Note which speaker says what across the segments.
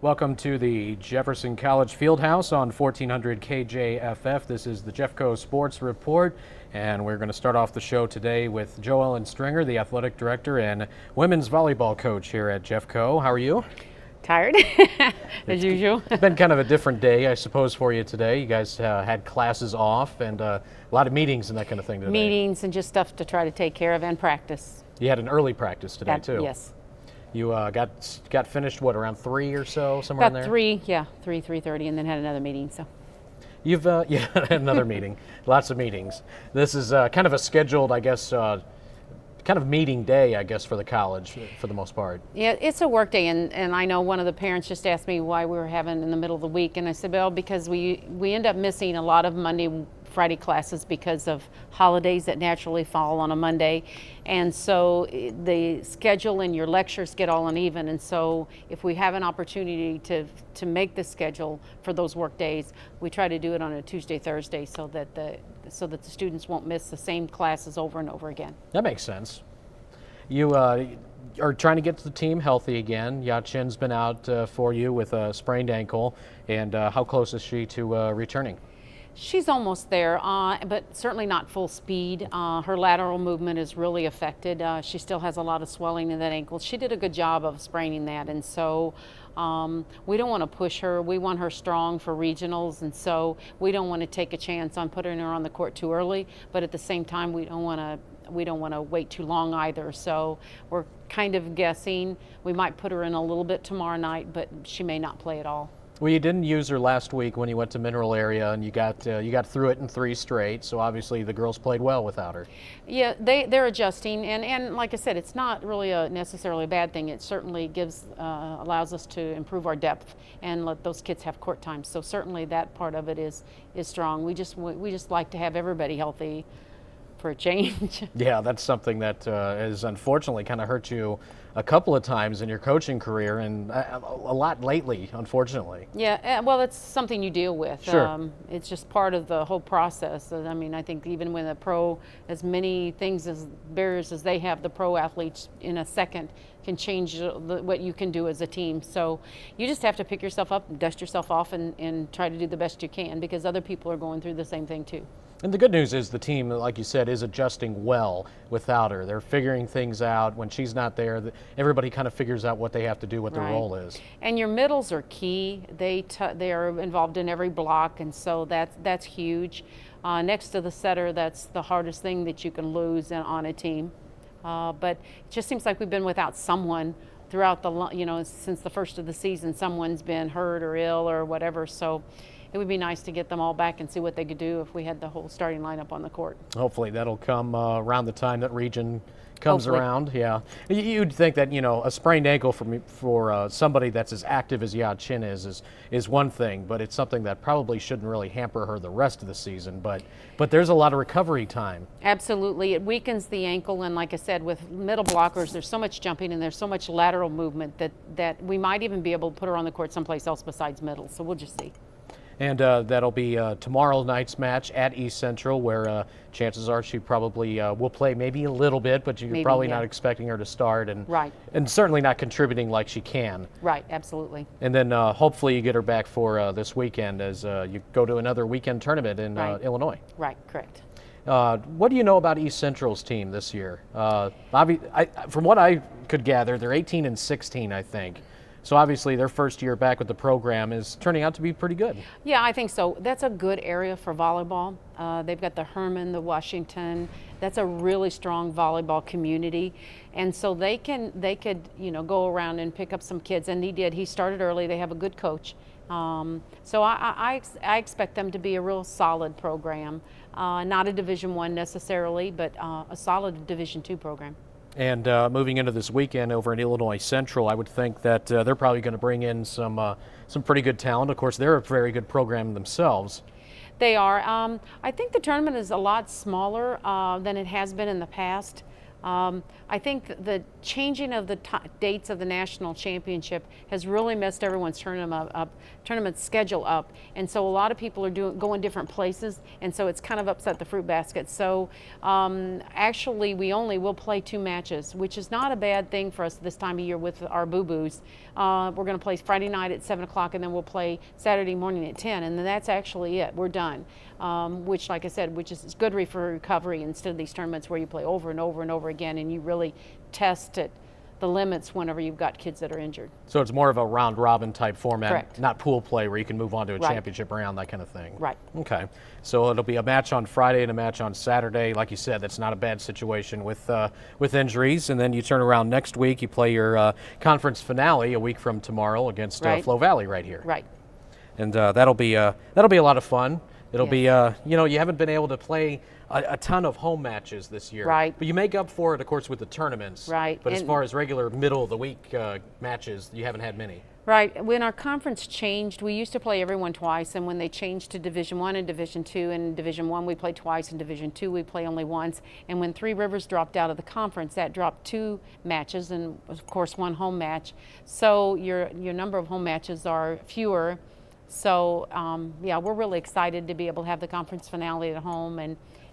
Speaker 1: Welcome to the Jefferson College Fieldhouse on 1400 KJFF. This is the Jeffco Sports Report, and we're going to start off the show today with JoEllen Stringer, the athletic director and women's volleyball coach here at Jeffco. How are you?
Speaker 2: Tired, as usual.
Speaker 1: It's been kind of a different day, I suppose, for you today. You guys had classes off and a lot of meetings and that kind of thing today.
Speaker 2: Meetings and just stuff to try to take care of and practice.
Speaker 1: You had an early practice today, too.
Speaker 2: Yes.
Speaker 1: You got finished, what, around 3 or so, somewhere in there?
Speaker 2: About 3, yeah, 3:30, and then had another meeting, so.
Speaker 1: You've, yeah, another meeting. Lots of meetings. This is kind of a scheduled, I guess, kind of meeting day, I guess, for the college, for the most part.
Speaker 2: Yeah, it's a work day, and I know one of the parents just asked me why we were having in the middle of the week, and I said, well, because we end up missing a lot of Monday, Friday classes because of holidays that naturally fall on a Monday, and so the schedule and your lectures get all uneven, and so if we have an opportunity to make the schedule for those work days, we try to do it on a Tuesday, Thursday, so that the students won't miss the same classes over and over again.
Speaker 1: That makes sense. You are trying to get the team healthy again. Ya-Chin's been out for you with a sprained ankle, and how close is she to returning?
Speaker 2: She's almost there, but certainly not full speed. Her lateral movement is really affected. She still has a lot of swelling in that ankle. She did a good job of spraining that, and so we don't want to push her. We want her strong for regionals, and so we don't want to take a chance on putting her on the court too early, but at the same time we don't want to wait too long either. So we're kind of guessing. We might put her in a little bit tomorrow night, but she may not play at all.
Speaker 1: Well, you didn't use her last week when you went to Mineral Area, and you got through it in 3 straight. So obviously the girls played well without her.
Speaker 2: Yeah, they're adjusting, and like I said, it's not really necessarily a bad thing. It certainly allows us to improve our depth and let those kids have court time. So certainly that part of it is strong. We just like to have everybody healthy for a change. Yeah,
Speaker 1: that's something that has unfortunately kind of hurt you a couple of times in your coaching career, and a lot lately, unfortunately.
Speaker 2: Yeah, well, it's something you deal with.
Speaker 1: Sure.
Speaker 2: It's just part of the whole process. I mean, I think even when a pro, as many things as barriers as they have, the pro athletes in a second can change what you can do as a team. So you just have to pick yourself up, dust yourself off, and try to do the best you can, because other people are going through the same thing too.
Speaker 1: And the good news is the team, like you said, is adjusting well without her. They're figuring things out. When she's not there, everybody kind of figures out what they have to do, what their role is.
Speaker 2: And your middles are key. They are involved in every block, and so that's huge. Next to the setter, that's the hardest thing that you can lose on a team. But it just seems like we've been without someone throughout since the first of the season. Someone's been hurt or ill or whatever. So it would be nice to get them all back and see what they could do if we had the whole starting lineup on the court.
Speaker 1: Hopefully that'll come around the time that region comes
Speaker 2: Hopefully.
Speaker 1: around. Yeah, you'd think that a sprained ankle for somebody that's as active as Ya-Chin is one thing, but it's something that probably shouldn't really hamper her the rest of the season. But there's a lot of recovery time.
Speaker 2: Absolutely, it weakens the ankle, and like I said, with middle blockers, there's so much jumping and there's so much lateral movement that we might even be able to put her on the court someplace else besides middle. So we'll just see.
Speaker 1: And that'll be tomorrow night's match at East Central, where chances are she probably will play maybe a little bit, but you're probably not expecting her to start, and certainly not contributing like she can.
Speaker 2: Right, absolutely.
Speaker 1: And then hopefully you get her back for this weekend as you go to another weekend tournament in Illinois.
Speaker 2: Right, correct.
Speaker 1: What do you know about East Central's team this year? From what I could gather, they're 18-16, I think. So obviously their first year back with the program is turning out to be pretty good.
Speaker 2: Yeah, I think so. That's a good area for volleyball. They've got the Herman, the Washington. That's a really strong volleyball community, and so they could go around and pick up some kids, and he did. He started early. They have a good coach, so I expect them to be a real solid program. Not a Division I necessarily, but a solid Division II program.
Speaker 1: And moving into this weekend over in Illinois Central, I would think that they're probably going to bring in some pretty good talent. Of course, they're a very good program themselves.
Speaker 2: They are. I think the tournament is a lot smaller than it has been in the past. I think the changing of the dates of the national championship has really messed everyone's tournament schedule up, and so a lot of people are going different places, and so it's kind of upset the fruit basket. So actually we only will play 2 matches, which is not a bad thing for us this time of year with our boo-boos. We're going to play Friday night at 7 o'clock, and then we'll play Saturday morning at 10, and then that's actually it. We're done. Which, like I said, which is good for recovery instead of these tournaments where you play over and over and over again, and you really test at the limits whenever you've got kids that are injured.
Speaker 1: So it's more of a round-robin type format,
Speaker 2: Correct.
Speaker 1: Not pool play where you can move on to a
Speaker 2: Right.
Speaker 1: championship round, that kind of thing.
Speaker 2: Right.
Speaker 1: Okay. So it'll be a match on Friday and a match on Saturday. Like you said, that's not a bad situation with injuries. And then you turn around next week, you play your conference finale a week from tomorrow against
Speaker 2: Right.
Speaker 1: Flow Valley right here.
Speaker 2: Right.
Speaker 1: And that'll be a lot of fun. It'll
Speaker 2: Yes.
Speaker 1: be, you haven't been able to play a ton of home matches this year.
Speaker 2: Right.
Speaker 1: But you make up for it, of course, with the tournaments.
Speaker 2: Right.
Speaker 1: But as
Speaker 2: And-
Speaker 1: far as regular middle of the week matches, you haven't had many.
Speaker 2: Right. When our conference changed, we used to play everyone twice, and when they changed to Division I and Division II, in Division I we play twice, in Division II we play only once. And when Three Rivers dropped out of the conference, that dropped 2 matches and, of course, 1 home match. So your number of home matches are fewer. So yeah, we're really excited to be able to have the conference finale at home,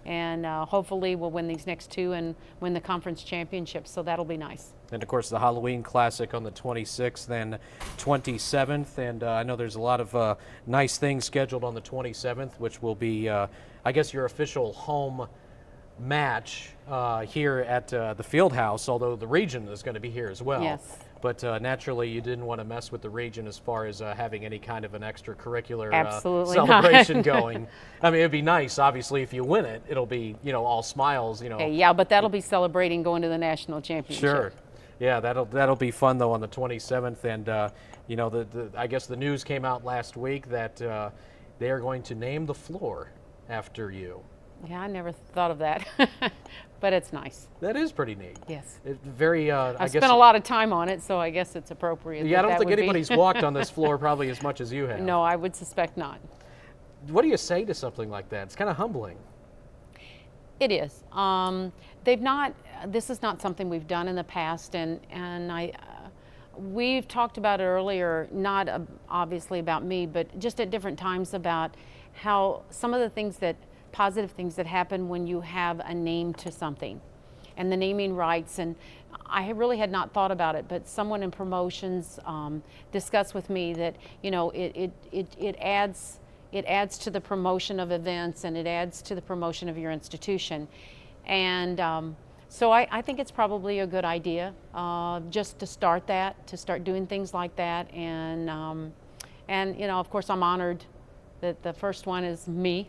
Speaker 2: and hopefully we'll win these next 2 and win the conference championship. So that'll be nice.
Speaker 1: And of course the Halloween Classic on the 26th and 27th. And I know there's a lot of nice things scheduled on the 27th, which will be, I guess, your official home match here at the field house, although the region is going to be here as well.
Speaker 2: Yes.
Speaker 1: But naturally, you didn't want to mess with the region as far as having any kind of an extracurricular
Speaker 2: Absolutely
Speaker 1: celebration
Speaker 2: not.
Speaker 1: going. I mean, it'd be nice. Obviously, if you win it, it'll be all smiles.
Speaker 2: Okay, yeah, but that'll be celebrating going to the national championship.
Speaker 1: Sure. Yeah, that'll be fun though on the 27th, and I guess the news came out last week that they are going to name the floor after you.
Speaker 2: Yeah, I never thought of that, but it's nice.
Speaker 1: That is pretty neat.
Speaker 2: Yes.
Speaker 1: It's very. I
Speaker 2: I've
Speaker 1: guess
Speaker 2: spent a lot of time on it, so I guess it's appropriate.
Speaker 1: Yeah, I
Speaker 2: that
Speaker 1: don't think
Speaker 2: would be.
Speaker 1: anybody's walked on this floor probably as much as you have.
Speaker 2: No, I would suspect not.
Speaker 1: What do you say to something like that? It's kind of humbling.
Speaker 2: It is. They've not. This is not something we've done in the past, and we've talked about it earlier. Not obviously about me, but just at different times about how some of the things positive things that happen when you have a name to something, and the naming rights. And I really had not thought about it, but someone in promotions discussed with me that it adds to the promotion of events, and it adds to the promotion of your institution. And so I think it's probably a good idea just to start doing things like that. And of course I'm honored that the first one is me.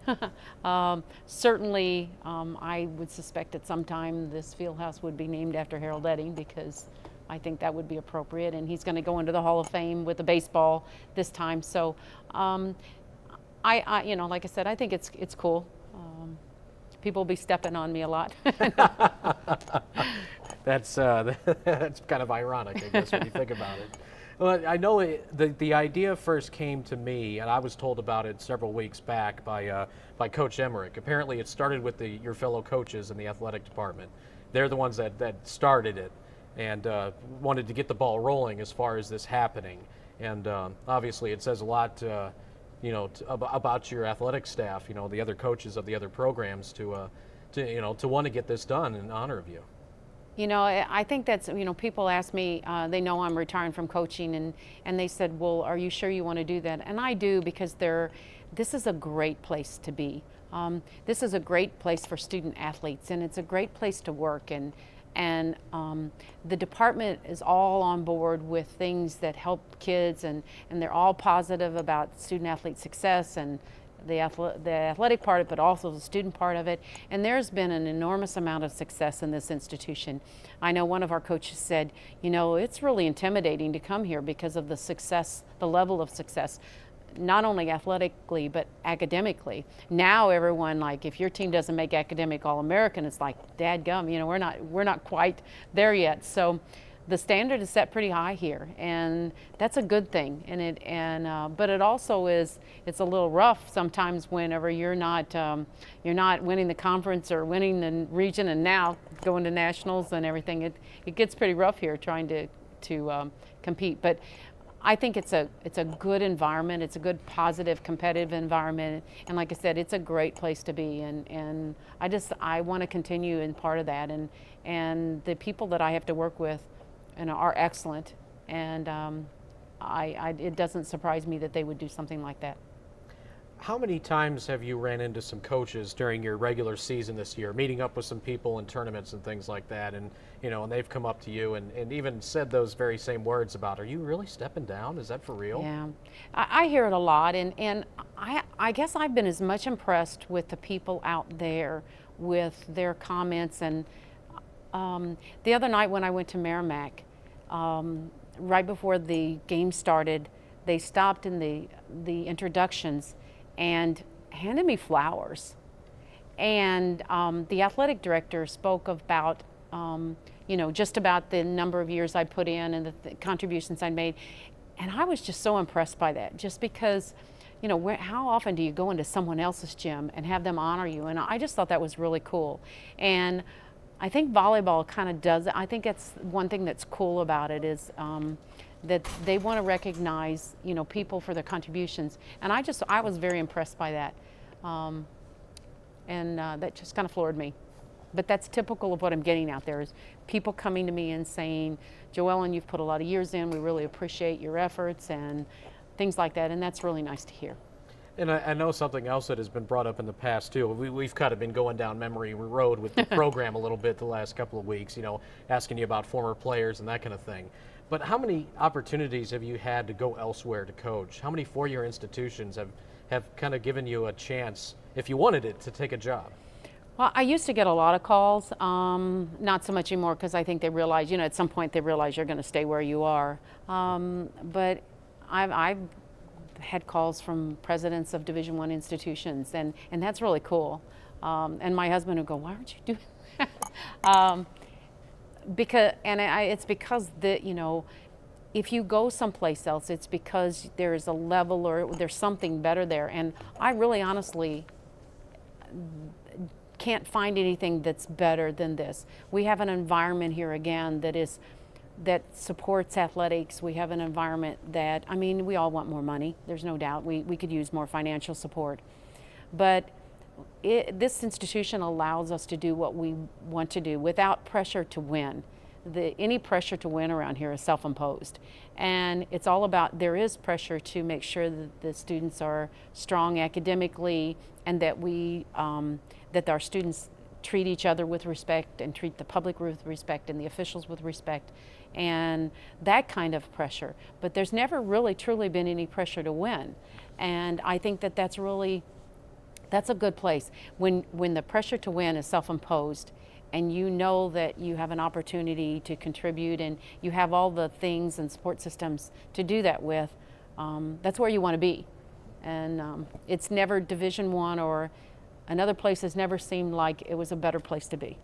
Speaker 2: Certainly I would suspect at some time this field house would be named after Harold Edding, because I think that would be appropriate, and he's going to go into the Hall of Fame with the baseball this time. So I like I said, I think it's cool. People will be stepping on me a lot.
Speaker 1: That's kind of ironic, I guess, when you think about it. Well, I know the idea first came to me, and I was told about it several weeks back by Coach Emerick. Apparently, it started with your fellow coaches in the athletic department. They're the ones that started it and wanted to get the ball rolling as far as this happening. And obviously, it says a lot. About your athletic staff, the other coaches of the other programs to want to get this done in honor of you.
Speaker 2: I think that's, people ask me, they know I'm retiring from coaching, and they said, well, are you sure you want to do that? And I do, because this is a great place to be. This is a great place for student athletes, and it's a great place to work. And the department is all on board with things that help kids, and they're all positive about student athlete success and the athletic part of it, but also the student part of it. And there's been an enormous amount of success in this institution. I know one of our coaches said, it's really intimidating to come here because of the success, the level of success, not only athletically, but academically. Now everyone, like, if your team doesn't make academic All-American, it's like, dadgum, we're not quite there yet. So the standard is set pretty high here, and that's a good thing. But it also is, it's a little rough sometimes whenever you're not winning the conference or winning the region, and now going to nationals and everything. It gets pretty rough here trying to compete. But I think it's a good environment. It's a good, positive, competitive environment, and like I said, it's a great place to be. And I want to continue in part of that. And the people that I have to work with, are excellent, and it doesn't surprise me that they would do something like that.
Speaker 1: How many times have you ran into some coaches during your regular season this year, meeting up with some people in tournaments and things like that, and and they've come up to you and even said those very same words about, are you really stepping down? Is that for real?
Speaker 2: Yeah, I hear it a lot, and I guess I've been as much impressed with the people out there with their comments. And the other night when I went to Emerick, right before the game started, they stopped in the introductions and handed me flowers. And the athletic director spoke about, just about the number of years I put in and the contributions I made. And I was just so impressed by that, just because, how often do you go into someone else's gym and have them honor you? And I just thought that was really cool. And I think volleyball kind of does it. I think it's one thing that's cool about it is that they want to recognize, people for their contributions. And I was very impressed by that. And that just kind of floored me. But that's typical of what I'm getting out there, is people coming to me and saying, JoEllen, you've put a lot of years in. We really appreciate your efforts and things like that. And that's really nice to hear.
Speaker 1: And I know something else that has been brought up in the past too. We've kind of been going down memory road with the program a little bit the last couple of weeks, asking you about former players and that kind of thing. But how many opportunities have you had to go elsewhere to coach? How many four-year institutions have kind of given you a chance, if you wanted it, to take a job?
Speaker 2: Well, I used to get a lot of calls, not so much anymore, because I think they realize, at some point they realize you're going to stay where you are. But I've had calls from presidents of Division I institutions, and that's really cool. And my husband would go, why aren't you doing that? It's because if you go someplace else, it's because there's a level or there's something better there. And I really honestly can't find anything that's better than this. We have an environment here again that supports athletics. We have an environment that, we all want more money. There's no doubt. We could use more financial support. But this institution allows us to do what we want to do without pressure to win. Any pressure to win around here is self-imposed. And it's all about, there is pressure to make sure that the students are strong academically, and that that our students treat each other with respect and treat the public with respect and the officials with respect, and that kind of pressure. But there's never really truly been any pressure to win. And I think that's a good place. When the pressure to win is self-imposed, and you know that you have an opportunity to contribute and you have all the things and support systems to do that with, that's where you want to be. And it's never Division I or another place has never seemed like it was a better place to be.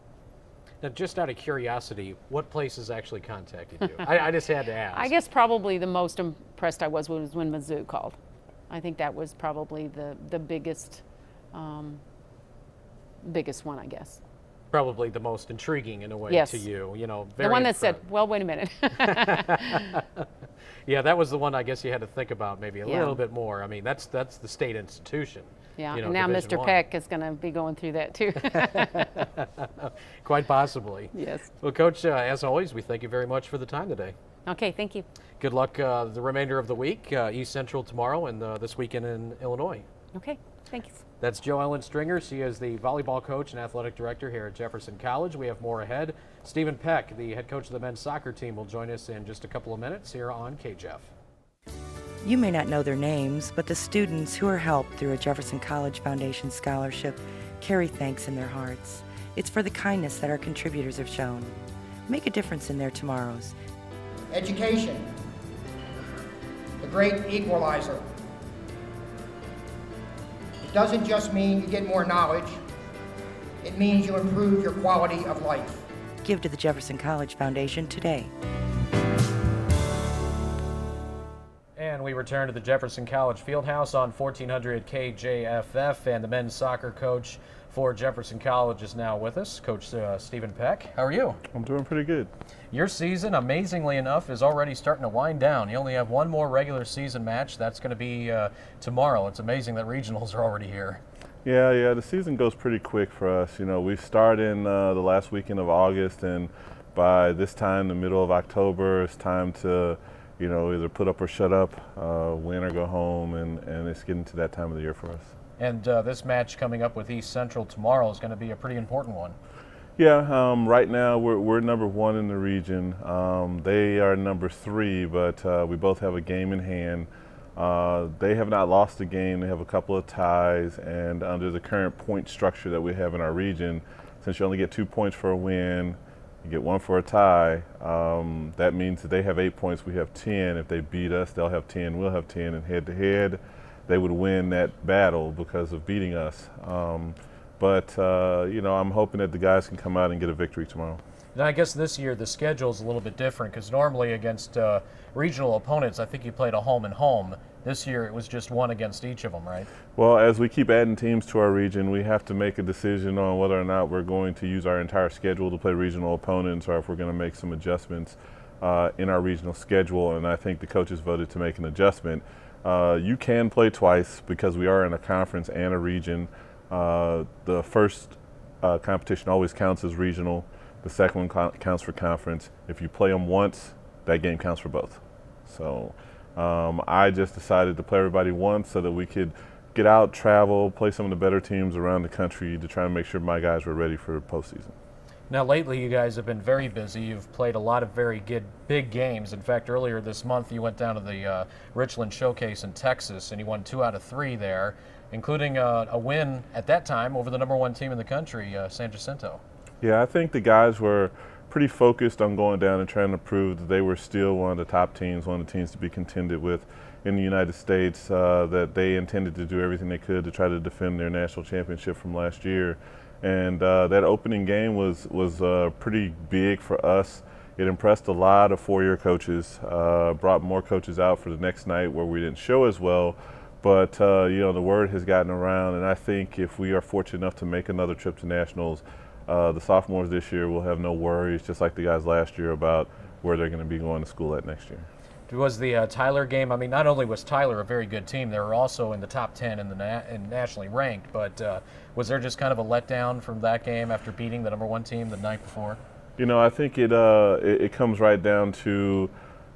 Speaker 1: Now, just out of curiosity, what places actually contacted you? I just had to ask.
Speaker 2: I guess probably the most impressed I was when Mizzou called. I think that was probably the biggest one, I guess.
Speaker 1: Probably the most intriguing in a way to you.
Speaker 2: The one that said, well, wait a minute.
Speaker 1: Yeah, that was the one I guess you had to think about maybe a little bit more. That's the state institution.
Speaker 2: Yeah, and now
Speaker 1: Division
Speaker 2: Mr.
Speaker 1: I.
Speaker 2: Peck is going to be going through that too.
Speaker 1: Quite possibly.
Speaker 2: Yes.
Speaker 1: Well, Coach, as always, we thank you very much for the time today.
Speaker 2: Okay, thank you.
Speaker 1: Good luck the remainder of the week, East Central tomorrow and this weekend in Illinois.
Speaker 2: Okay, thank you.
Speaker 1: That's JoEllen Stringer. She is the volleyball coach and athletic director here at Jefferson College. We have more ahead. Stephen Peck, the head coach of the men's soccer team, will join us in just a couple of minutes here on KJFF.
Speaker 3: You may not know their names, but the students who are helped through a Jefferson College Foundation scholarship carry thanks in their hearts. It's for the kindness that our contributors have shown. Make a difference in their tomorrows.
Speaker 4: Education, the great equalizer. It doesn't just mean you get more knowledge, it means you improve your quality of life.
Speaker 3: Give to the Jefferson College Foundation today.
Speaker 1: And we return to the Jefferson College Fieldhouse on 1400 KJFF, and the men's soccer coach for Jefferson College is now with us, Coach Stephen Peck. How are you?
Speaker 5: I'm doing pretty good.
Speaker 1: Your season, amazingly enough, is already starting to wind down. You only have one more regular season match. That's going to be tomorrow. It's amazing that regionals are already here.
Speaker 5: Yeah, the season goes pretty quick for us. You know, we start in the last weekend of August, and by this time, the middle of October, it's time to, you know, either put up or shut up, win or go home, and it's getting to that time of the year for us.
Speaker 1: And this match coming up with East Central tomorrow is going to be a pretty important one.
Speaker 5: Yeah, right now we're number one in the region. They are number 3, but we both have a game in hand. They have not lost a game. They have a couple of ties, and under the current point structure that we have in our region, since you only get 2 points for a win, you get 1 for a tie, that means that they have 8 points, we have 10. If they beat us, they'll have 10, we'll have 10, and head-to-head, they would win that battle because of beating us. But you know, I'm hoping that the guys can come out and get a victory tomorrow.
Speaker 1: Now, I guess this year the schedule is a little bit different because normally against regional opponents, I think you played a home and home. This year it was just one against each of them, right?
Speaker 5: Well, as we keep adding teams to our region, we have to make a decision on whether or not we're going to use our entire schedule to play regional opponents or if we're going to make some adjustments in our regional schedule, and I think the coaches voted to make an adjustment. You can play twice because we are in a conference and a region. The first competition always counts as regional. The second one counts for conference. If you play them once, that game counts for both. So I just decided to play everybody once so that we could get out, travel, play some of the better teams around the country to try and make sure my guys were ready for postseason.
Speaker 1: Now, lately you guys have been very busy. You've played a lot of very good big games. In fact, earlier this month you went down to the Richland Showcase in Texas and you won 2 out of 3 there, including a win at that time over the #1 team in the country, San Jacinto. Yeah,
Speaker 5: I think the guys were pretty focused on going down and trying to prove that they were still one of the top teams, one of the teams to be contended with in the United States, that they intended to do everything they could to try to defend their national championship from last year. And that opening game was pretty big for us. It impressed a lot of 4-year coaches, brought more coaches out for the next night where we didn't show as well. But you know, the word has gotten around, and I think if we are fortunate enough to make another trip to nationals, the sophomores this year will have no worries, just like the guys last year, about where they're going to be going to school at next year.
Speaker 1: Was the Tyler game, I mean, not only was Tyler a very good team, they were also in the top 10 in and nationally ranked, but was there just kind of a letdown from that game after beating the #1 team the night before? You know,
Speaker 5: I think it comes right down to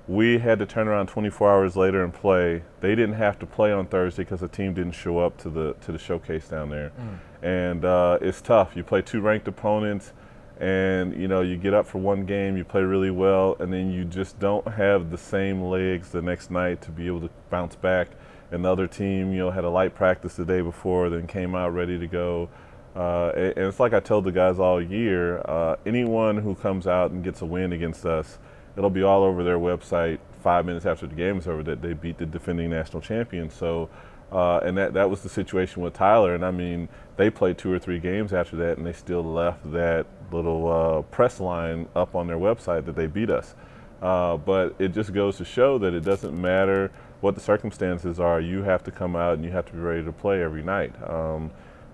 Speaker 5: we had to turn around 24 hours later and play. They didn't have to play on Thursday because the team didn't show up to the showcase down there. And it's tough. You play 2 ranked opponents, and you know, you get up for one game, you play really well, and then you just don't have the same legs the next night to be able to bounce back. And the other team, you know, had a light practice the day before, then came out ready to go. And it's like I told the guys all year, anyone who comes out and gets a win against us, it'll be all over their website 5 minutes after the game is over that they beat the defending national champion. So, and that was the situation with Tyler. And I mean, they played 2 or 3 games after that, and they still left that little press line up on their website that they beat us. But it just goes to show that it doesn't matter what the circumstances are. You have to come out and you have to be ready to play every night.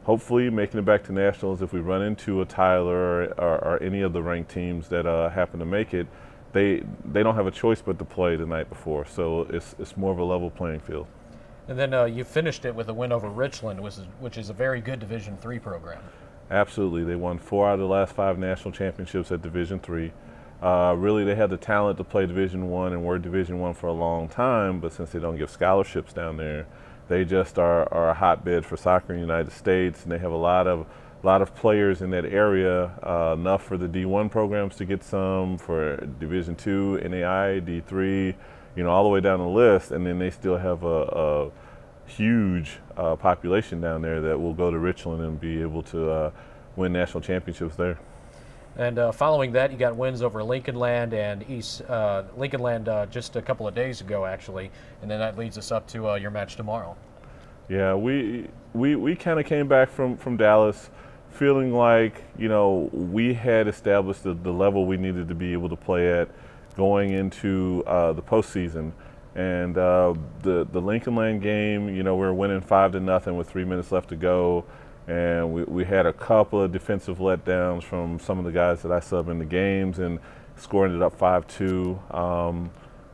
Speaker 5: Hopefully making it back to nationals, if we run into a Tyler or any of the ranked teams that happen to make it, they don't have a choice but to play the night before. So it's more of a level playing field.
Speaker 1: And then you finished it with a win over Richland, which is a very good Division III program.
Speaker 5: Absolutely. They won 4 out of the last 5 national championships at Division III. Really, they had the talent to play Division I and were Division I for a long time, but since they don't give scholarships down there, they just are a hotbed for soccer in the United States, and they have a lot of players in that area, enough for the D1 programs to get some, for Division II, NAI, D3, you know, all the way down the list, and then they still have a huge population down there that will go to Richland and be able to win national championships there.
Speaker 1: And following that, you got wins over Lincolnland and Lincolnland just a couple of days ago, actually, and then that leads us up to your match tomorrow.
Speaker 5: Yeah, we kind of came back from Dallas feeling like, you know, we had established the level we needed to be able to play at going into the postseason. And the Lincoln Land game, we were winning 5-0 with 3 minutes left to go. And we had a couple of defensive letdowns from some of the guys that I sub in the games, and score ended up 5-2.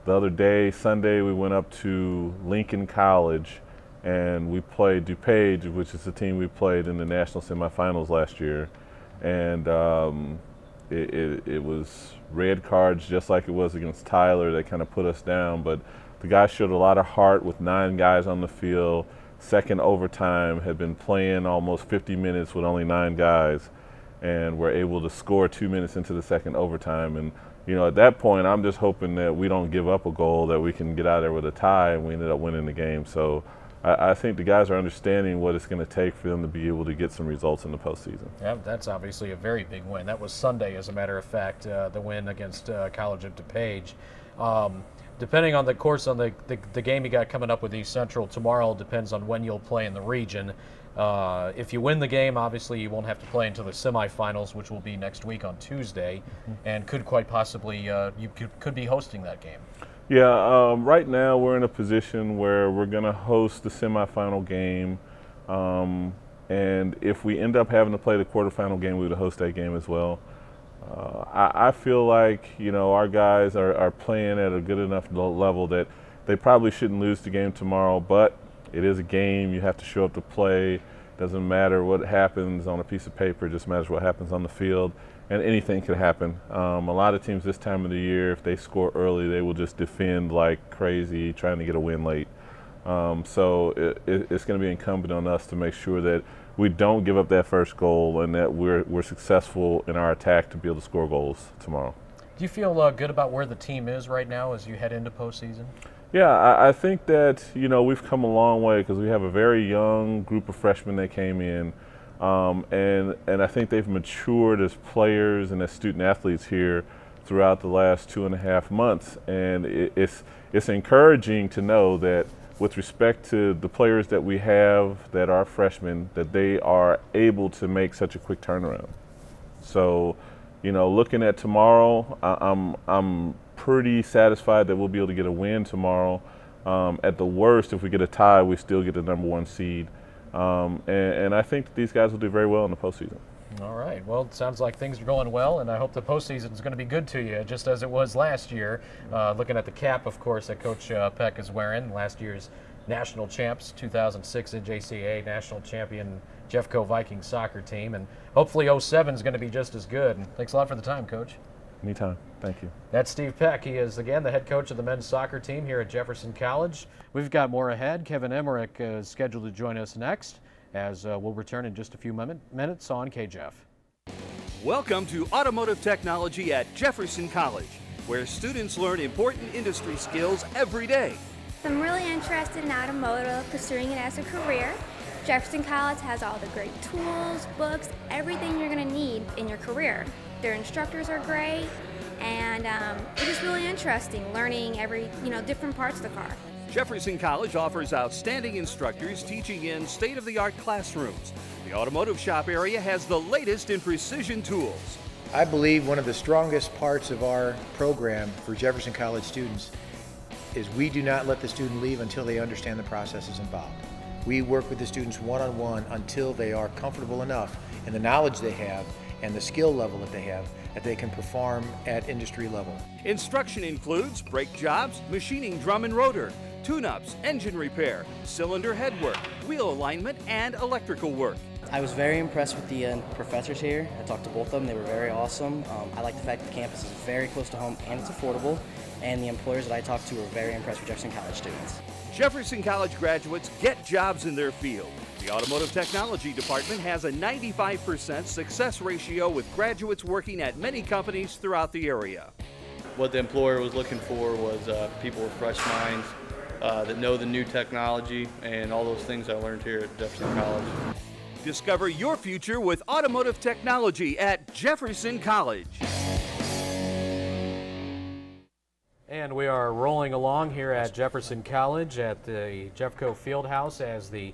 Speaker 5: The other day, Sunday, we went up to Lincoln College, and we played DuPage, which is the team we played in the national semifinals last year. And it was red cards, just like it was against Tyler, that kind of put us down. But the guys showed a lot of heart with 9 guys on the field. Second overtime, had been playing almost 50 minutes with only 9 guys, and were able to score 2 minutes into the second overtime. And at that point, I'm just hoping that we don't give up a goal, that we can get out there with a tie, and we ended up winning the game. So I think the guys are understanding what it's going to take for them to be able to get some results in the postseason.
Speaker 1: Yeah, that's obviously a very big win. That was Sunday, as a matter of fact, the win against College of DuPage. Depending on the course on the game you got coming up with East Central tomorrow, depends on when you'll play in the region. If you win the game, obviously you won't have to play until the semifinals, which will be next week on Tuesday, and could quite possibly you could be hosting that game.
Speaker 5: Yeah, right now we're in a position where we're going to host the semifinal game, and if we end up having to play the quarterfinal game, we would host that game as well. I feel like our guys are playing at a good enough level that they probably shouldn't lose the game tomorrow, but it is a game. You have to show up to play. Doesn't matter what happens on a piece of paper, it just matters what happens on the field, and anything could happen. A lot of teams this time of the year, if they score early, they will just defend like crazy, trying to get a win late. So it's going to be incumbent on us to make sure that we don't give up that first goal, and that we're successful in our attack to be able to score goals tomorrow.
Speaker 1: Do you feel good about where the team is right now as you head into postseason?
Speaker 5: Yeah, I think that we've come a long way, because we have a very young group of freshmen that came in, and I think they've matured as players and as student athletes here throughout the last 2.5 months, and it's encouraging to know that with respect to the players that we have that are freshmen, that they are able to make such a quick turnaround. So, looking at tomorrow, I'm pretty satisfied that we'll be able to get a win tomorrow. At the worst, if we get a tie, we still get the #1 seed. And I think that these guys will do very well in the postseason.
Speaker 1: All right. Well, it sounds like things are going well, and I hope the postseason is going to be good to you, just as it was last year. Looking at the cap, of course, that Coach Peck is wearing, last year's national champs, 2006 at JCA, national champion Jeffco Vikings soccer team, and hopefully 07 is going to be just as good. And thanks a lot for the time, Coach.
Speaker 5: Anytime. Thank you.
Speaker 1: That's Steve Peck. He is, again, the head coach of the men's soccer team here at Jefferson College. We've got more ahead. Kevin Emerick is scheduled to join us next, as we'll return in just a few minutes on KJFF.
Speaker 6: Welcome to Automotive Technology at Jefferson College, where students learn important industry skills every day.
Speaker 7: I'm really interested in automotive, pursuing it as a career. Jefferson College has all the great tools, books, everything you're going to need in your career. Their instructors are great, and it is really interesting learning every, different parts of the car.
Speaker 6: Jefferson College offers outstanding instructors teaching in state-of-the-art classrooms. The automotive shop area has the latest in precision tools.
Speaker 8: I believe one of the strongest parts of our program for Jefferson College students is we do not let the student leave until they understand the processes involved. We work with the students one-on-one until they are comfortable enough in the knowledge they have and the skill level that they have, that they can perform at industry level.
Speaker 6: Instruction includes brake jobs, machining drum and rotor, tune-ups, engine repair, cylinder head work, wheel alignment, and electrical work.
Speaker 9: I was very impressed with the professors here. I talked to both of them. They were very awesome. I like the fact that the campus is very close to home and it's affordable. And the employers that I talked to were very impressed with Jefferson College students.
Speaker 6: Jefferson College graduates get jobs in their field. The Automotive Technology Department has a 95% success ratio with graduates working at many companies throughout the area.
Speaker 10: What the employer was looking for was people with fresh minds that know the new technology and all those things I learned here at Jefferson College.
Speaker 6: Discover your future with automotive technology at Jefferson College.
Speaker 1: And we are rolling along here at Jefferson College at the Jeffco Fieldhouse as the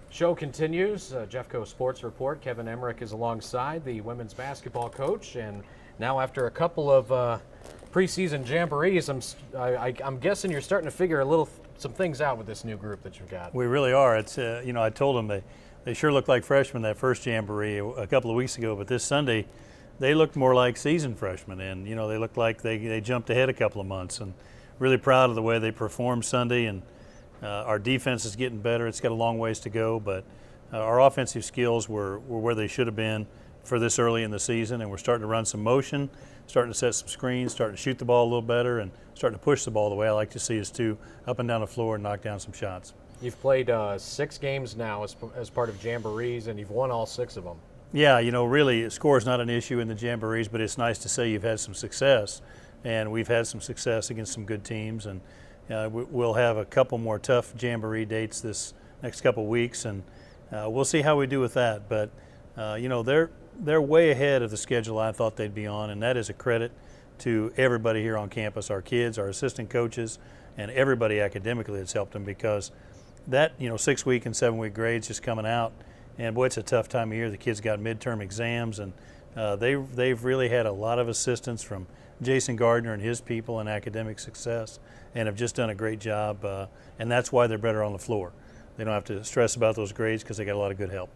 Speaker 1: show continues. Jeffco Sports Report. Kevin Emerick is alongside the women's basketball coach, and Now, after a couple of preseason jamborees, I'm guessing you're starting to figure some things out with this new group that you've got.
Speaker 11: We really are. It's I told them they sure looked like freshmen that first jamboree a couple of weeks ago, but this Sunday they looked more like seasoned freshmen, and they looked like they jumped ahead a couple of months. And really proud of the way they performed Sunday. And our defense is getting better. It's got a long ways to go, but our offensive skills were where they should have been for this early in the season, and we're starting to run some motion, starting to set some screens, starting to shoot the ball a little better, and starting to push the ball the way I like to see us do, up and down the floor and knock down some shots.
Speaker 1: You've played 6 games now as part of jamborees, and you've won all 6 of them.
Speaker 11: Yeah, really, score is not an issue in the jamborees, but it's nice to say you've had some success, and we've had some success against some good teams, and we'll have a couple more tough jamboree dates this next couple weeks, and we'll see how we do with that. But they're way ahead of the schedule I thought they'd be on, and that is a credit to everybody here on campus, our kids, our assistant coaches, and everybody academically that's helped them, because that 6-week and 7-week grades just coming out, and boy, it's a tough time of year. The kids got midterm exams, and they've really had a lot of assistance from Jason Gardner and his people in academic success, and have just done a great job, and that's why they're better on the floor. They don't have to stress about those grades because they got a lot of good help.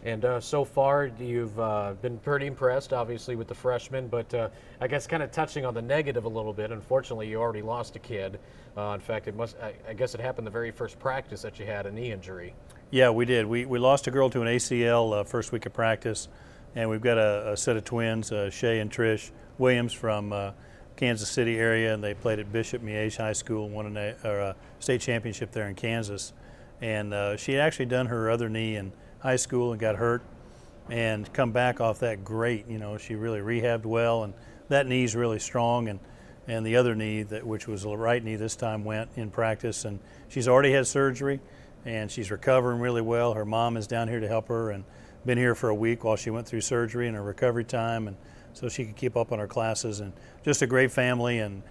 Speaker 1: And so far, you've been pretty impressed, obviously, with the freshmen, but I guess kind of touching on the negative a little bit, unfortunately, you already lost a kid. In fact, I guess it happened the very first practice that you had a knee injury.
Speaker 11: Yeah, we did. We lost a girl to an ACL first week of practice, and we've got a set of twins, Shay and Trish Williams from Kansas City area, and they played at Bishop Miege High School and won a state championship there in Kansas. And she had actually done her other knee in high school and got hurt and come back off that great. She really rehabbed well, and that knee's really strong, and the other knee, which was the right knee this time, went in practice, and she's already had surgery and she's recovering really well. Her mom is down here to help her and been here for a week while she went through surgery and her recovery time, and so she could keep up on her classes. And just a great family, and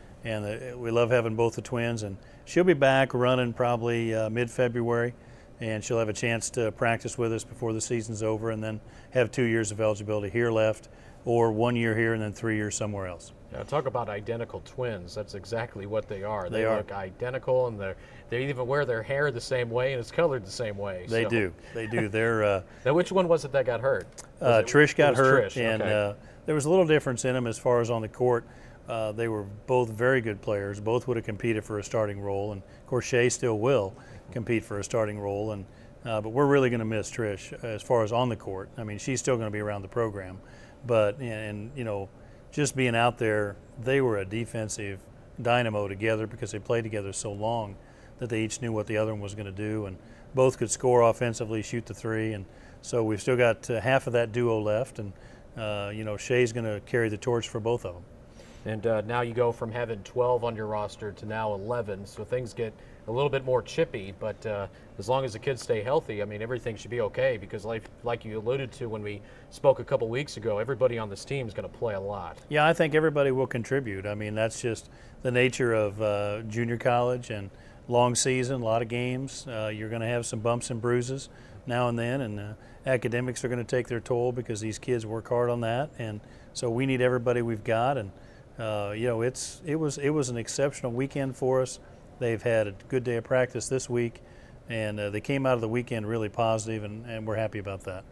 Speaker 11: we love having both the twins, and she'll be back running probably mid-February, and she'll have a chance to practice with us before the season's over, and then have 2 years of eligibility here left, or 1 year here and then 3 years somewhere else.
Speaker 1: Now, talk about identical twins. That's exactly what they are.
Speaker 11: They
Speaker 1: look identical, and they even wear their hair the same way, and it's colored the same way.
Speaker 11: They do. They're
Speaker 1: now, which one was it that got hurt?
Speaker 11: Trish got hurt,
Speaker 1: Trish.
Speaker 11: and
Speaker 1: okay.
Speaker 11: There was a little difference in them as far as on the court. They were both very good players. Both would have competed for a starting role, and of course Shay still will compete for a starting role. And but we're really going to miss Trish as far as on the court. I mean, she's still going to be around the program, but just being out there, they were a defensive dynamo together because they played together so long that they each knew what the other one was going to do, and both could score offensively, shoot the three, and so we've still got half of that duo left, and Shay's going to carry the torch for both of them.
Speaker 1: And now you go from having 12 on your roster to now 11, so things get a little bit more chippy, but as long as the kids stay healthy, I mean, everything should be okay, because like you alluded to when we spoke a couple weeks ago, everybody on this team is going to play a lot.
Speaker 11: Yeah, I think everybody will contribute. I mean, that's just the nature of junior college and long season, a lot of games. You're going to have some bumps and bruises now and then, and academics are going to take their toll because these kids work hard on that, and so we need everybody we've got. And it was an exceptional weekend for us. They've had a good day of practice this week, and they came out of the weekend really positive, and we're happy about that.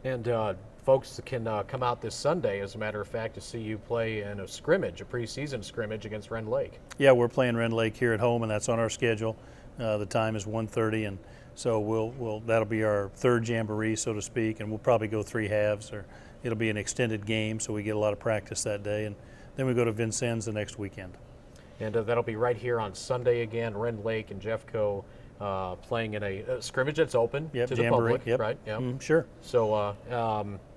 Speaker 1: And folks can come out this Sunday, as a matter of fact, to see you play in a scrimmage, a preseason scrimmage against Rend Lake.
Speaker 11: Yeah, we're playing Rend Lake here at home, and that's on our schedule. The time is 1:30, and so that'll be our third jamboree, so to speak, and we'll probably go 3 halves, or it'll be an extended game, so we get a lot of practice that day, and then we go to Vincennes the next weekend.
Speaker 1: And that'll be right here on Sunday again, Rend Lake and Jeffco playing in a scrimmage that's open to the
Speaker 11: jamboree,
Speaker 1: public, right? Yeah,
Speaker 11: sure.
Speaker 1: So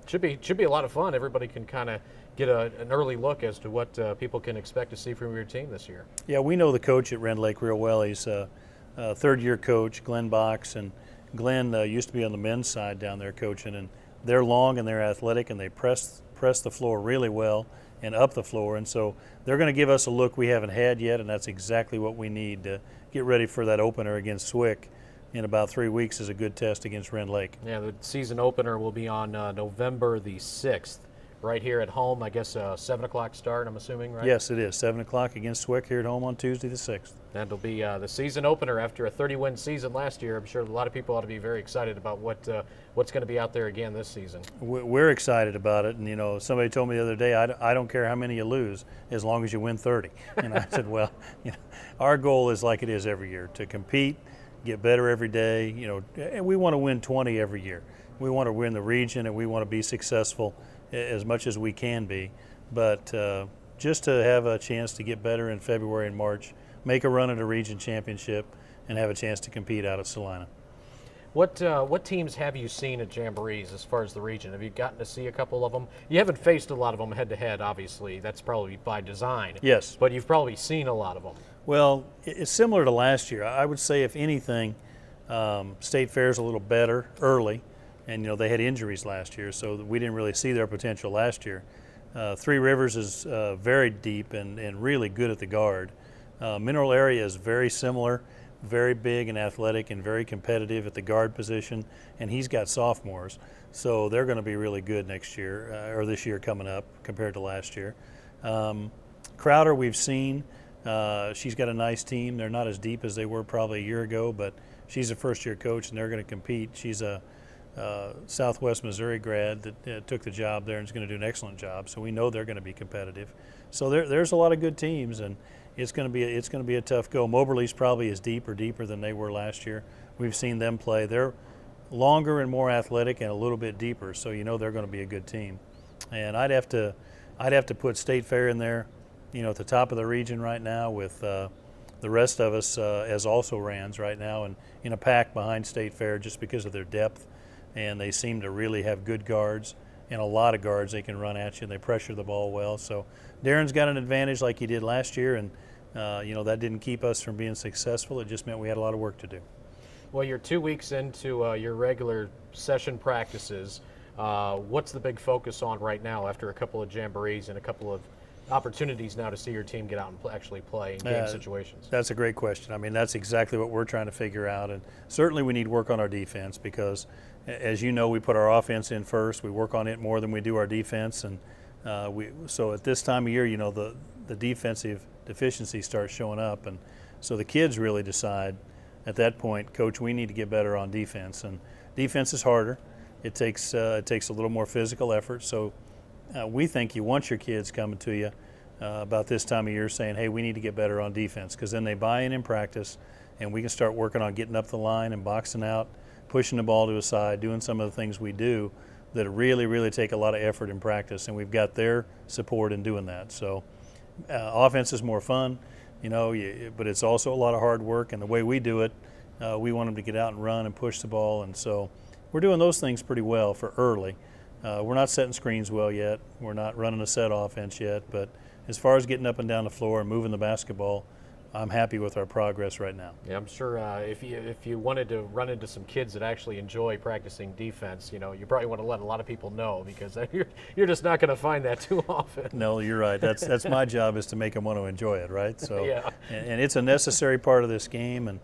Speaker 1: should be a lot of fun. Everybody can kind of get an early look as to what people can expect to see from your team this year.
Speaker 11: Yeah, we know the coach at Rend Lake real well. He's a third-year coach, Glenn Box, and Glenn used to be on the men's side down there coaching, and they're long and they're athletic, and they press the floor really well and up the floor, and so they're going to give us a look we haven't had yet, and that's exactly what we need to get ready for that opener against Swick in about 3 weeks. Is a good test against Rend Lake.
Speaker 1: Yeah, the season opener will be on November the 6th right here at home. I guess 7 o'clock start, I'm assuming, right?
Speaker 11: Yes, it is. 7 o'clock against Swick here at home on Tuesday the 6th.
Speaker 1: That'll be the season opener after a 30-win season last year. I'm sure a lot of people ought to be very excited about what's going to be out there again this season.
Speaker 11: We're excited about it, and somebody told me the other day, I don't care how many you lose as long as you win 30. And I said, well, our goal is like it is every year, to compete, get better every day. And we want to win 20 every year. We want to win the region, and we want to be successful as much as we can be. But just to have a chance to get better in February and March, make a run at a region championship, and have a chance to compete out at Salina.
Speaker 1: What teams have you seen at Jamborees as far as the region? Have you gotten to see a couple of them? You haven't faced a lot of them head-to-head, obviously. That's probably by design.
Speaker 11: Yes.
Speaker 1: But you've probably seen a lot of them.
Speaker 11: Well, it's similar to last year. I would say, if anything, State Fair's a little better early. And, they had injuries last year, so we didn't really see their potential last year. Three Rivers is very deep and really good at the guard. Mineral Area is very similar, very big and athletic and very competitive at the guard position, and he's got sophomores. So they're going to be really good next year, or this year coming up compared to last year. Crowder we've seen. She's got a nice team. They're not as deep as they were probably a year ago, but she's a first-year coach, and they're going to compete. She's a Southwest Missouri grad that took the job there and is going to do an excellent job. So we know they're going to be competitive. So there's a lot of good teams, and it's going to be a tough go. Moberly's probably as deep or deeper than they were last year. We've seen them play. They're longer and more athletic and a little bit deeper, so they're going to be a good team. And I'd have to put State Fair in there, at the top of the region right now, with the rest of us as also Rands right now, and in a pack behind State Fair just because of their depth. And they seem to really have good guards and a lot of guards they can run at you, and they pressure the ball well. So Darren's got an advantage like he did last year, and that didn't keep us from being successful. It just meant we had a lot of work to do.
Speaker 1: Well, you're 2 weeks into your regular session practices. What's the big focus on right now after a couple of jamborees and a couple of opportunities now to see your team get out and actually play in game situations?
Speaker 11: That's a great question. I mean, that's exactly what we're trying to figure out. And certainly we need work on our defense because, as you know, we put our offense in first. We work on it more than we do our defense. And so at this time of year, the defensive deficiencies start showing up. And so the kids really decide at that point, Coach, we need to get better on defense. And defense is harder. It takes a little more physical effort. So we think you want your kids coming to you about this time of year saying, hey, we need to get better on defense, because then they buy in practice and we can start working on getting up the line and boxing out, pushing the ball to a side, doing some of the things we do that really, really take a lot of effort in practice, and we've got their support in doing that. So offense is more fun, but it's also a lot of hard work, and the way we do it, we want them to get out and run and push the ball, and so we're doing those things pretty well for early. We're not setting screens well yet. We're not running a set offense yet. But as far as getting up and down the floor and moving the basketball, I'm happy with our progress right now.
Speaker 1: Yeah, I'm sure if you wanted to run into some kids that actually enjoy practicing defense, you probably want to let a lot of people know, because you're just not going to find that too often.
Speaker 11: No, you're right. That's my job, is to make them want to enjoy it, right? So,
Speaker 1: yeah.
Speaker 11: And it's a necessary part of this game, and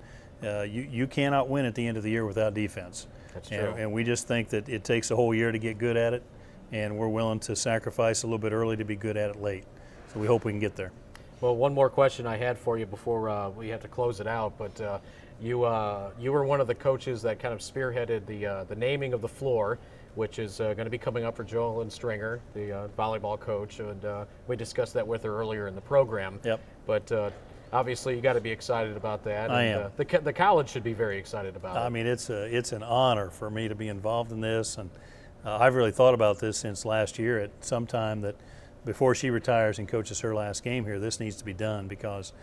Speaker 11: you cannot win at the end of the year without defense.
Speaker 1: That's true.
Speaker 11: And we just think that it takes a whole year to get good at it, and we're willing to sacrifice a little bit early to be good at it late. So we hope we can get there.
Speaker 1: Well, one more question I had for you before we have to close it out, but you were one of the coaches that kind of spearheaded the naming of the floor, which is going to be coming up for JoEllen Stringer, the volleyball coach, and we discussed that with her earlier in the program.
Speaker 11: Yep.
Speaker 1: But obviously, you got to be excited about that.
Speaker 11: I am.
Speaker 1: The college should be very excited about it.
Speaker 11: I mean, it's an honor for me to be involved in this, and I've really thought about this since last year at some time, that before she retires and coaches her last game here, this needs to be done, because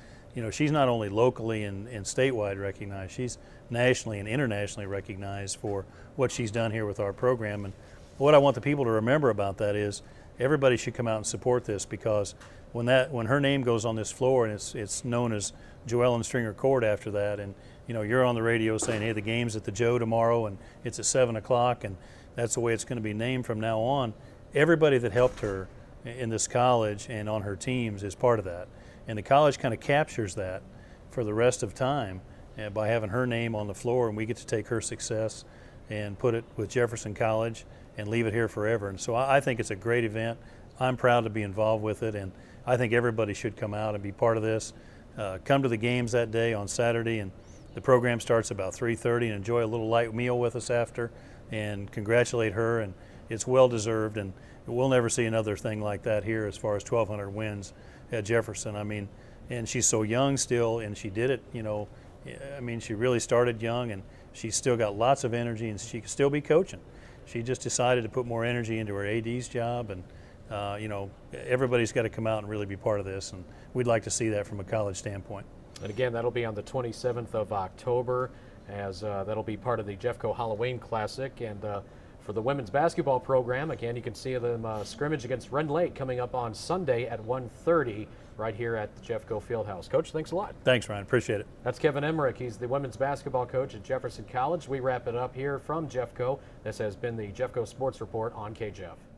Speaker 11: she's not only locally and statewide recognized, she's nationally and internationally recognized for what she's done here with our program. And what I want the people to remember about that is everybody should come out and support this, because when her name goes on this floor, and it's known as JoEllen Stringer Court after that, and you're on the radio saying, hey, the game's at the Joe tomorrow and it's at 7 o'clock, and that's the way it's going to be named from now on. Everybody that helped her in this college and on her teams is part of that, and the college kind of captures that for the rest of time by having her name on the floor, and we get to take her success and put it with Jefferson College and leave it here forever. And so I think it's a great event. I'm proud to be involved with it, and I think everybody should come out and be part of this. Come to the games that day on Saturday, and the program starts about 3:30, and enjoy a little light meal with us after, and congratulate her. And it's well deserved, and we'll never see another thing like that here as far as 1,200 wins at Jefferson. I mean, and she's so young still, and she did it, you know, I mean, she really started young, and she's still got lots of energy, and she can still be coaching. She just decided to put more energy into her AD's job, and you know, everybody's got to come out and really be part of this, and we'd like to see that from a college standpoint.
Speaker 1: And again, that'll be on the 27th of October, as that'll be part of the Jeffco Halloween Classic. And for the women's basketball program, again, you can see them scrimmage against Rend Lake coming up on Sunday at 1:30 right here at the Jeffco Fieldhouse. Coach, thanks a lot.
Speaker 11: Thanks, Ryan. Appreciate it.
Speaker 1: That's Kevin Emerick. He's the women's basketball coach at Jefferson College. We wrap it up here from Jeffco. This has been the Jeffco Sports Report on KJFF.